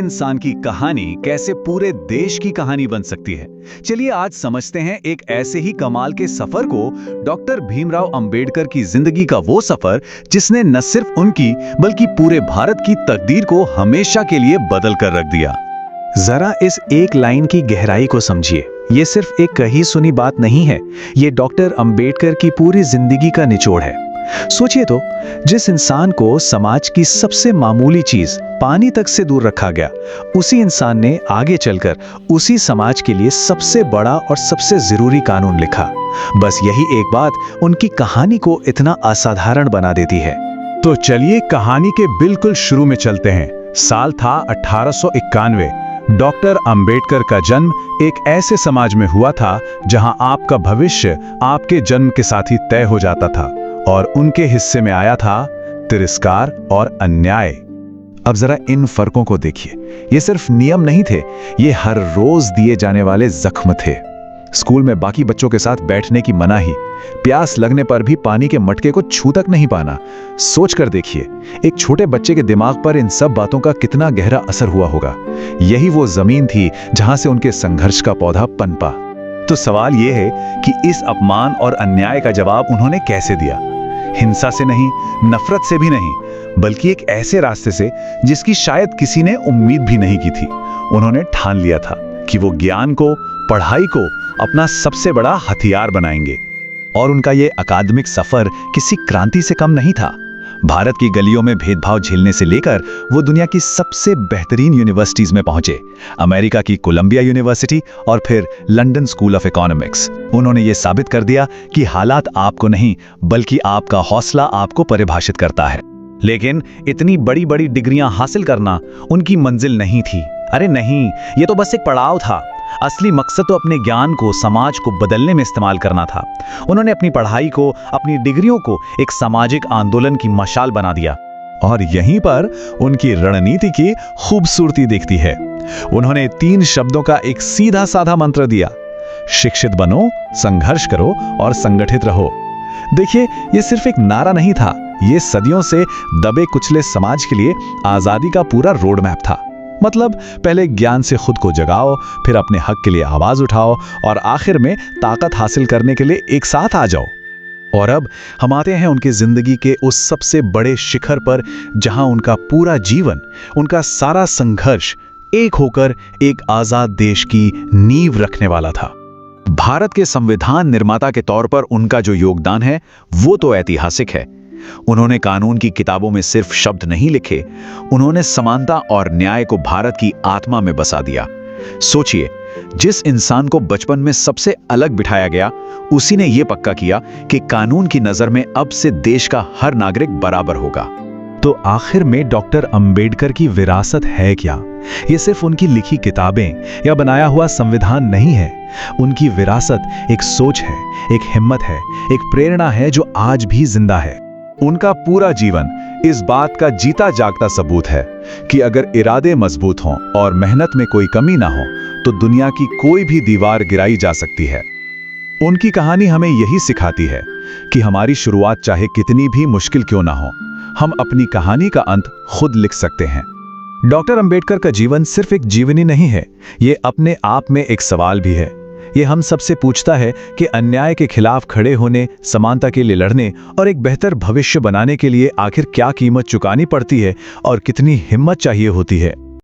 इंसान की कहानी कैसे पूरे देश की कहानी बन सकती है। चलिए आज समझते हैं एक ऐसे ही कमाल के सफर को, डॉक्टर भीमराव अंबेडकर की जिंदगी का वो सफर जिसने न सिर्फ उनकी बल्कि पूरे भारत की तकदीर को हमेशा के लिए बदल कर रख दिया। जरा इस एक लाइन की गहराई को समझिए। ये सिर्फ एक कही सुनी बात नहीं है, ये डॉक्टर अंबेडकर की पूरी जिंदगी का निचोड़ है। सोचिए तो, जिस इंसान को समाज की सबसे मामूली चीज पानी तक से दूर रखा गया, उसी इंसान ने आगे चलकर उसी समाज के लिए सबसे बड़ा और सबसे जरूरी कानून लिखा। बस यही एक बात उनकी कहानी को इतना असाधारण बना देती है। तो चलिए कहानी के बिल्कुल शुरू में चलते हैं। साल था 1891। डॉक्टर अंबेडकर का जन्म एक ऐसे समाज में हुआ था जहां आपका भविष्य आपके जन्म के साथ ही तय हो जाता था और उनके हिस्से में आया था तिरस्कार और अन्याय। अब जरा इन फर्कों को देखिए। ये सिर्फ नियम नहीं थे, ये हर रोज दिए जाने वाले जख्म थे। स्कूल में बाकी बच्चों के साथ बैठने की मनाही, प्यास लगने पर भी पानी के मटके को छू तक नहीं पाना। सोच कर देखिए, एक छोटे बच्चे के दिमाग पर इन सब बातों का कितना गहरा असर हुआ होगा। यही वो जमीन थी जहां से उनके संघर्ष का पौधा पनपा। तो सवाल यह है कि इस अपमान और अन्याय का जवाब उन्होंने कैसे दिया? हिंसा से नहीं, नफरत से भी नहीं, बल्कि एक ऐसे रास्ते से जिसकी शायद किसी ने उम्मीद भी नहीं की थी। उन्होंने ठान लिया था कि वो ज्ञान को, पढ़ाई को अपना सबसे बड़ा हथियार बनाएंगे। और उनका ये अकादमिक सफर किसी क्रांति से कम नहीं था। भारत की गलियों में भेदभाव झेलने से लेकर वो दुनिया की सबसे बेहतरीन यूनिवर्सिटीज में पहुंचे, अमेरिका की कोलंबिया यूनिवर्सिटी और फिर लंदन स्कूल ऑफ इकोनॉमिक्स। उन्होंने ये साबित कर दिया कि हालात आपको नहीं, बल्कि आपका हौसला आपको परिभाषित करता है। लेकिन इतनी बड़ी बड़ी डिग्रियां हासिल करना उनकी मंजिल नहीं थी। अरे नहीं, ये तो बस एक पड़ाव था। असली मकसद तो अपने ज्ञान को समाज को बदलने में इस्तेमाल करना था। उन्होंने अपनी पढ़ाई को, अपनी डिग्रियों को एक सामाजिक आंदोलन की मशाल बना दिया। और यहीं पर उनकी रणनीति की खूबसूरती दिखती है। उन्होंने 3 शब्दों का एक सीधा साधा मंत्र दिया: शिक्षित बनो, संघर्ष करो और संगठित रहो। देखिए, ये सिर्फ एक नारा नहीं था, ये सदियों से दबे कुचले समाज के लिए आजादी का पूरा रोड मैप था। मतलब पहले ज्ञान से खुद को जगाओ, फिर अपने हक के लिए आवाज उठाओ और आखिर में ताकत हासिल करने के लिए एक साथ आ जाओ। और अब हम आते हैं उनकी जिंदगी के उस सबसे बड़े शिखर पर, जहां उनका पूरा जीवन, उनका सारा संघर्ष एक होकर एक आजाद देश की नींव रखने वाला था। भारत के संविधान निर्माता के तौर पर उनका जो योगदान है वो तो ऐतिहासिक है। उन्होंने कानून की किताबों में सिर्फ शब्द नहीं लिखे, उन्होंने समानता और न्याय को भारत की आत्मा में बसा दिया। सोचिए, जिस इंसान को बचपन में सबसे अलग बिठाया गया, उसी ने यह पक्का किया कि कानून की नजर में अब से देश का हर नागरिक बराबर होगा। तो आखिर में डॉक्टर अंबेडकर की विरासत है क्या? ये सिर्फ उनकी लिखी किताबें या बनाया हुआ संविधान नहीं है। उनकी विरासत एक सोच है, एक हिम्मत है, एक प्रेरणा है जो आज भी जिंदा है। उनका पूरा जीवन इस बात का जीता जागता सबूत है कि अगर इरादे मजबूत हों और मेहनत में कोई कमी ना हो तो दुनिया की कोई भी दीवार गिराई जा सकती है। उनकी कहानी हमें यही सिखाती है कि हमारी शुरुआत चाहे कितनी भी मुश्किल क्यों ना हो, हम अपनी कहानी का अंत खुद लिख सकते हैं। डॉक्टर अंबेडकर का जीवन सिर्फ एक जीवनी नहीं है, ये अपने आप में एक सवाल भी है। ये हम सबसे पूछता है कि अन्याय के खिलाफ खड़े होने, समानता के लिए लड़ने और एक बेहतर भविष्य बनाने के लिए आखिर क्या कीमत चुकानी पड़ती है और कितनी हिम्मत चाहिए होती है।